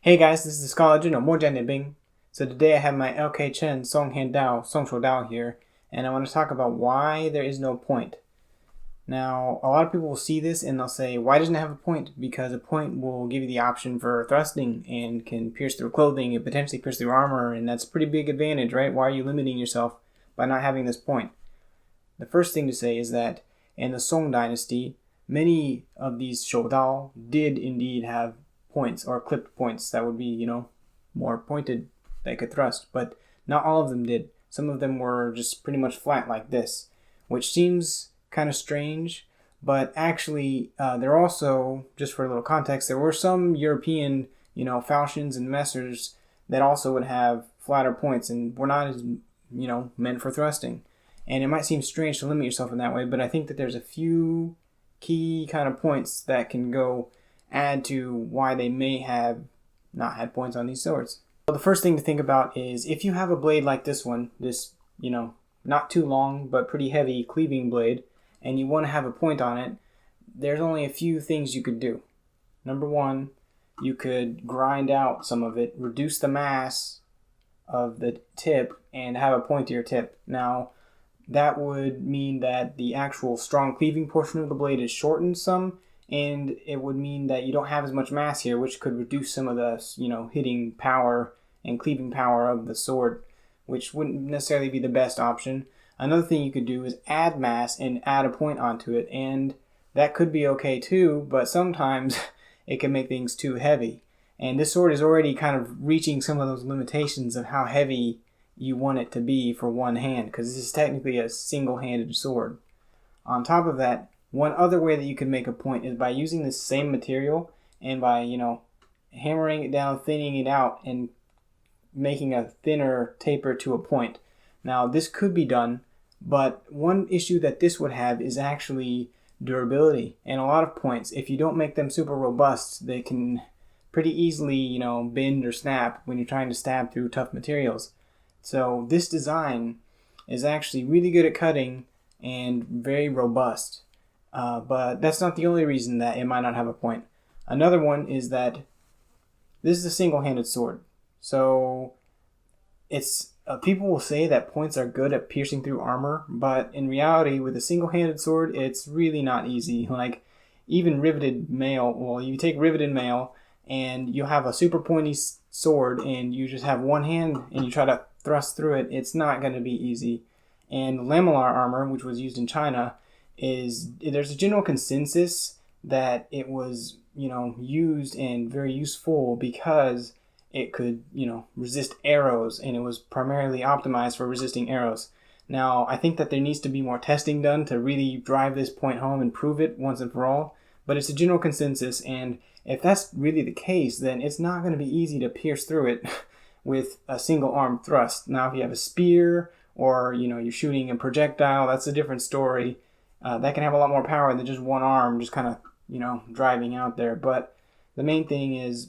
Hey guys, this is the Scholar Juno Mo Bing. So today I have my LK Chen Song Han Dao Song Shou Dao here, and I want to talk about why there is no point. Now, a lot of people will see this and they'll say, why doesn't it have a point? Because a point will give you the option for thrusting and can pierce through clothing and potentially pierce through armor, and that's a pretty big advantage, right? Why are you limiting yourself by not having this point? The first thing to say is that in the Song Dynasty, many of these Shou Dao did indeed have points or clipped points that would be, more pointed that could thrust, but not all of them did. Some of them were just pretty much flat like this, which seems kind of strange, but actually there also, just for a little context, there were some European, falchions and messers that also would have flatter points and were not as, meant for thrusting. And it might seem strange to limit yourself in that way, but I think that there's a few key kind of points that can add to why they may have not had points on these swords. So the first thing to think about is if you have a blade like this one, this, not too long but pretty heavy cleaving blade, and you want to have a point on it, there's only a few things you could do. Number one, you could grind out some of it, reduce the mass of the tip, and have a pointier tip. Now, that would mean that the actual strong cleaving portion of the blade is shortened some, and it would mean that you don't have as much mass here, which could reduce some of the, hitting power and cleaving power of the sword, which wouldn't necessarily be the best option. Another thing you could do is add mass and add a point onto it, and that could be okay too, but sometimes it can make things too heavy. And this sword is already kind of reaching some of those limitations of how heavy you want it to be for one hand, because this is technically a single-handed sword. On top of that, one other way that you can make a point is by using the same material and by, hammering it down, thinning it out, and making a thinner taper to a point. Now, this could be done, but one issue that this would have is actually durability. And a lot of points, if you don't make them super robust, they can pretty easily, bend or snap when you're trying to stab through tough materials. So this design is actually really good at cutting and very robust. But that's not the only reason that it might not have a point. Another one is that this is a single-handed sword. So it's people will say that points are good at piercing through armor, but in reality, with a single-handed sword, it's really not easy. Like even riveted mail, well, you take riveted mail and you have a super pointy sword and you just have one hand and you try to thrust through it, it's not going to be easy. And lamellar armor, which was used in China, there's a general consensus that it was, used and very useful because it could, resist arrows, and it was primarily optimized for resisting arrows. Now, I think that there needs to be more testing done to really drive this point home and prove it once and for all, but it's a general consensus, and if that's really the case, then it's not going to be easy to pierce through it with a single arm thrust. Now, if you have a spear or, you're shooting a projectile, that's a different story. That can have a lot more power than just one arm just kind of, driving out there. But the main thing is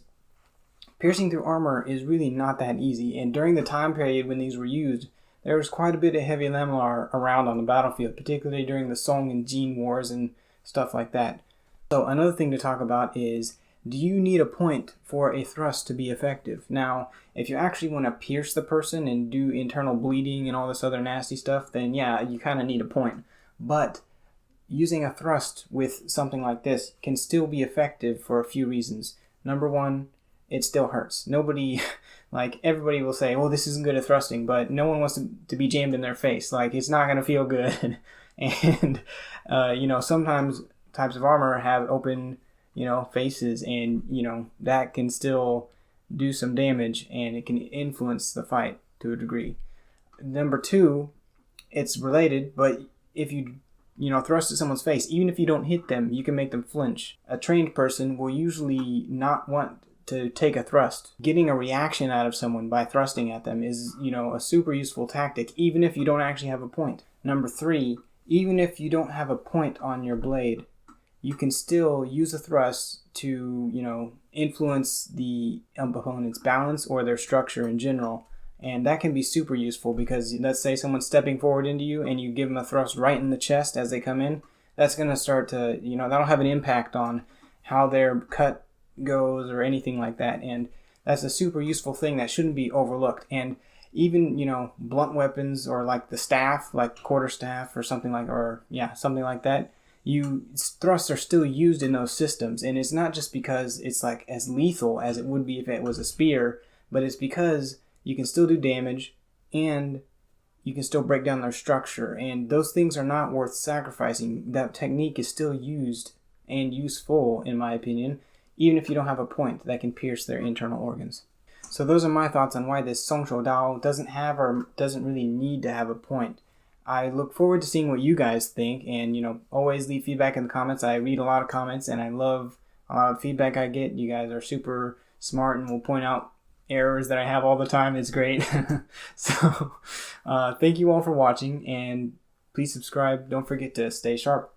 piercing through armor is really not that easy. And during the time period when these were used, there was quite a bit of heavy lamellar around on the battlefield, particularly during the Song and Jin wars and stuff like that. So another thing to talk about is, do you need a point for a thrust to be effective? Now, if you actually want to pierce the person and do internal bleeding and all this other nasty stuff, then yeah, you kind of need a point. But using a thrust with something like this can still be effective for a few reasons. Number one, it still hurts. Nobody, everybody will say, oh, this isn't good at thrusting, but no one wants to be jammed in their face. It's not going to feel good. And, sometimes types of armor have open, faces, and, that can still do some damage, and it can influence the fight to a degree. Number two, it's related, but if you thrust at someone's face, even if you don't hit them, you can make them flinch. A trained person will usually not want to take a thrust. Getting a reaction out of someone by thrusting at them is, a super useful tactic, even if you don't actually have a point. Number three, even if you don't have a point on your blade, you can still use a thrust to, influence the opponent's balance or their structure in general. And that can be super useful because let's say someone's stepping forward into you and you give them a thrust right in the chest as they come in. That's going to start to, that'll have an impact on how their cut goes or anything like that. And That's a super useful thing that shouldn't be overlooked. And even, blunt weapons or like the staff, like quarterstaff or something like that, thrusts are still used in those systems. And it's not just because it's like as lethal as it would be if it was a spear, but it's because you can still do damage and you can still break down their structure. And those things are not worth sacrificing. That technique is still used and useful, in my opinion, even if you don't have a point that can pierce their internal organs. So those are my thoughts on why this Song Shou Dao doesn't really need to have a point. I look forward to seeing what you guys think, and always leave feedback in the comments. I read a lot of comments and I love a lot of feedback I get. You guys are super smart and will point out errors that I have all the time. It's great. So thank you all for watching, and please subscribe. Don't forget to stay sharp.